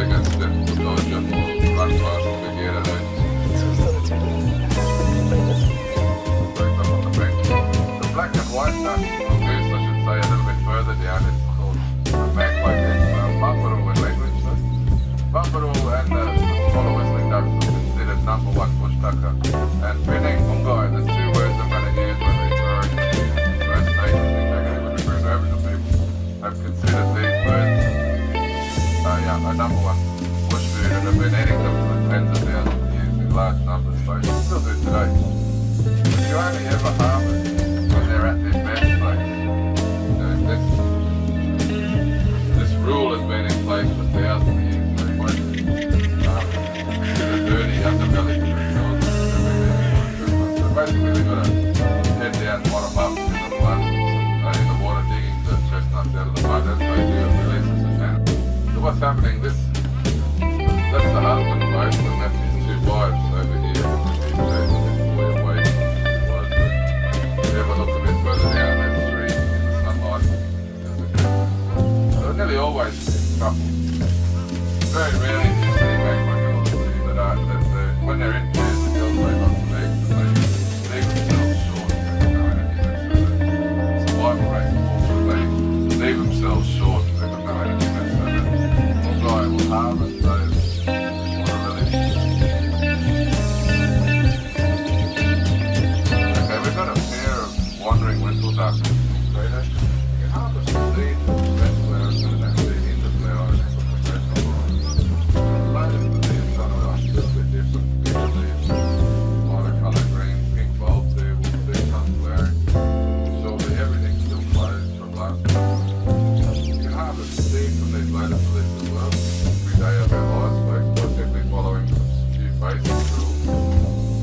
they get stepped to dodge them or run past the big they break up on the bank. The black and white duck, or goose I should say, a little bit further down, it's called the Magpie Geese, Buffalo in language. Buffalo and the smaller whistling ducks are considered #1 bush ducker. And preening, ungai, the two words I'm going to use when referring to First Nations, when referring to Aboriginal people, have considered these birds a #1 bush food and have been eating them for tens of thousands of years in large numbers, so you still do today. But you only ever harvest when they're at their best place. You know, this rule has been in place for thousands of years, so you won't consider dirty underbelly to themselves. So basically they've got to head down bottom up in the mud, in the water digging the chestnuts out of the mud as they do release the Jacana. So what's happening, that's the husband folks, and that's his two wives over here. These boy away. If you ever look a bit further down, there's three in the sunlight. So they're nearly always in trouble. Very rarely do you see magpie girls that when they're in pairs, the girls lay lots of eggs and they leave themselves short. The survival rate is awful, they leave themselves short. They've got no energy left, so that guy will harvest those. Okay, we've got a pair of wandering whistle ducks. You can harvest the seed from the best flowers and that seed into flowers and put the rest on the latest of the inside are a little bit different. Lighter colour green, pink bulbs there, we'll see some flowering. Shortly everything's still closed from last month. You can harvest the seed from these latest leaves as well. Every day of our lives, folks, by simply following a few basic rules.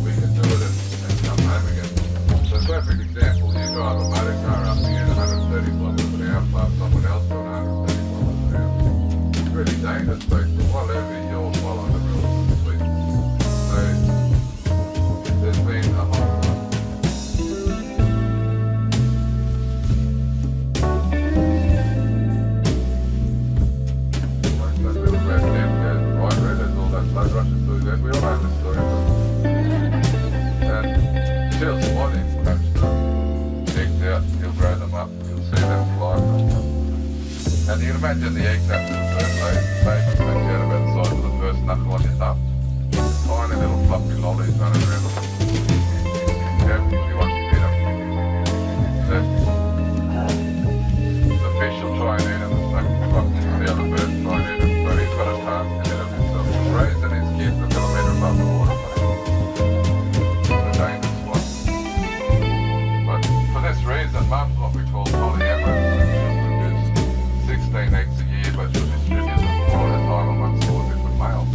We can do it and come home again. So a perfect example, you drive a motor car up here at 130 kilometres an hour plus someone else doing 130 kilometres an hour. It's really dangerous, folks, but whatever you're following the rules of the fleet. So there's been a whole lot. Like that little red lamp goes bright red as all that blood rushes through there. We all know the story of it. And till spotting, perhaps checked out, he'll grow them up, you'll see them fly. And you can imagine the eggs after the first baby take out about the size of the first knuckle on your thumb. Tiny little fluffy lollies running around them. Everybody wants to eat them. The fish will try and eat them, the other birds try and eat them, but he's got a task ahead of himself. He's raising his kids a kilometre above the water. For this reason, mum's what we call polyamorous. She'll produce 16 eggs a year, but she'll distribute them 4 at a time amongst all different males.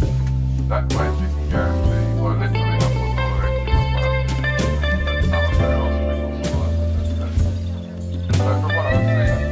That way she can guarantee, well, literally not put all her eggs in one basket, but some of her offspring will survive. So from what I've seen,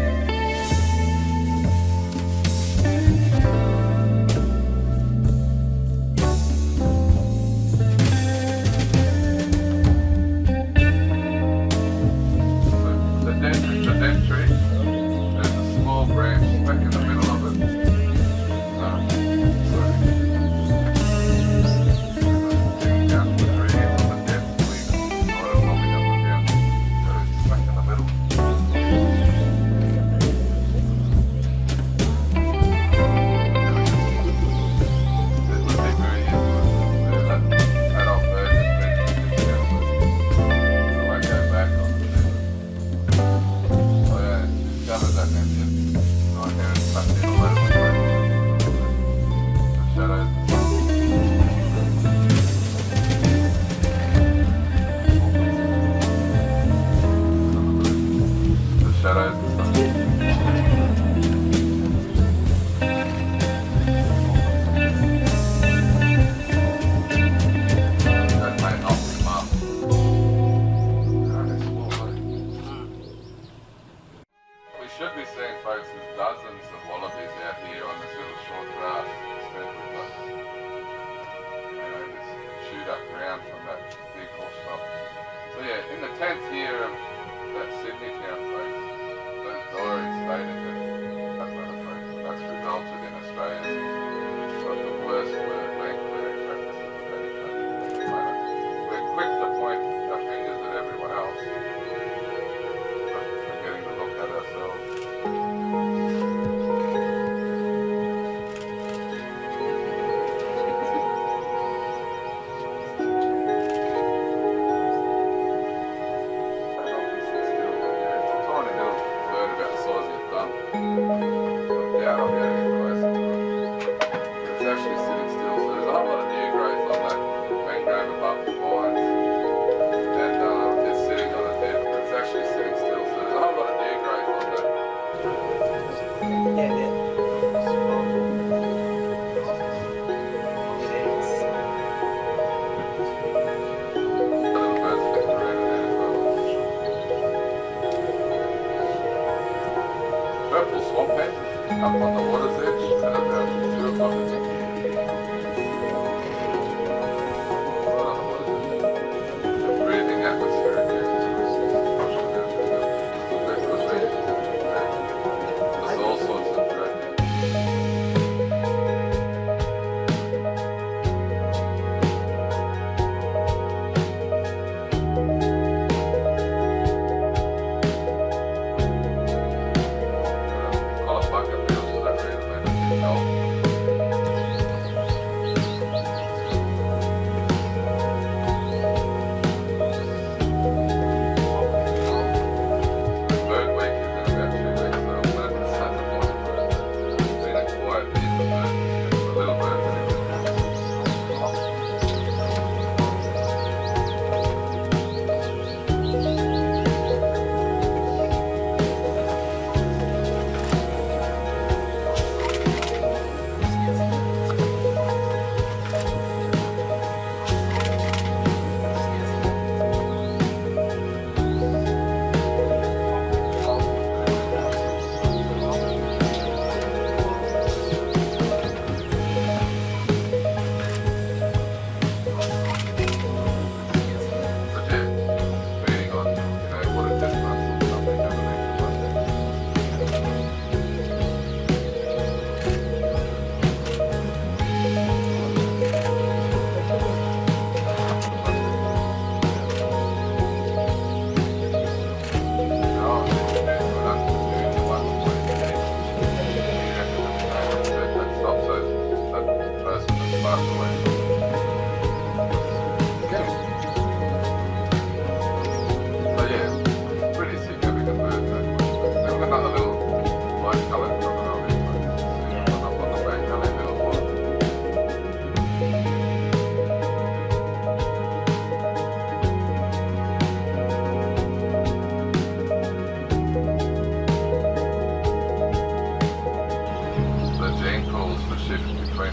up. Yeah, I'll be able to get closer to it. It's actually sitting still, so there's a whole lot of new growth on that mangrove above the vines. And it's sitting on a bit, but it's actually sitting still, so there's a whole lot of new growth on that. Yeah, yeah. Purple swamp hen up on the water's edge at about 2 o'clock in the morning. Right on the water's edge. The breathing atmosphere in here is there's all sorts of traffic.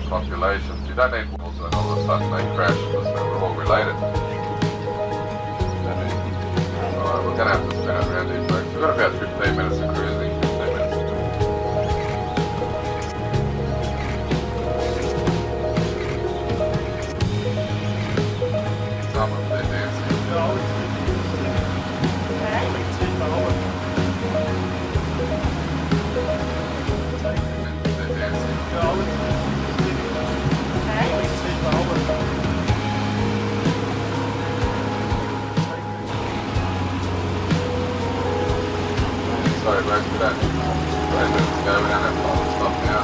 Populations. You don't need walls and all of a sudden they crash because we're all related. Alright, we're going to have to spin it around these folks. We've got about 15 minutes of cruising, 15 minutes of cruising. Some of them they're dancing. They're dancing. Sorry, bro, for that. Right, let's go. We don't have to stop now.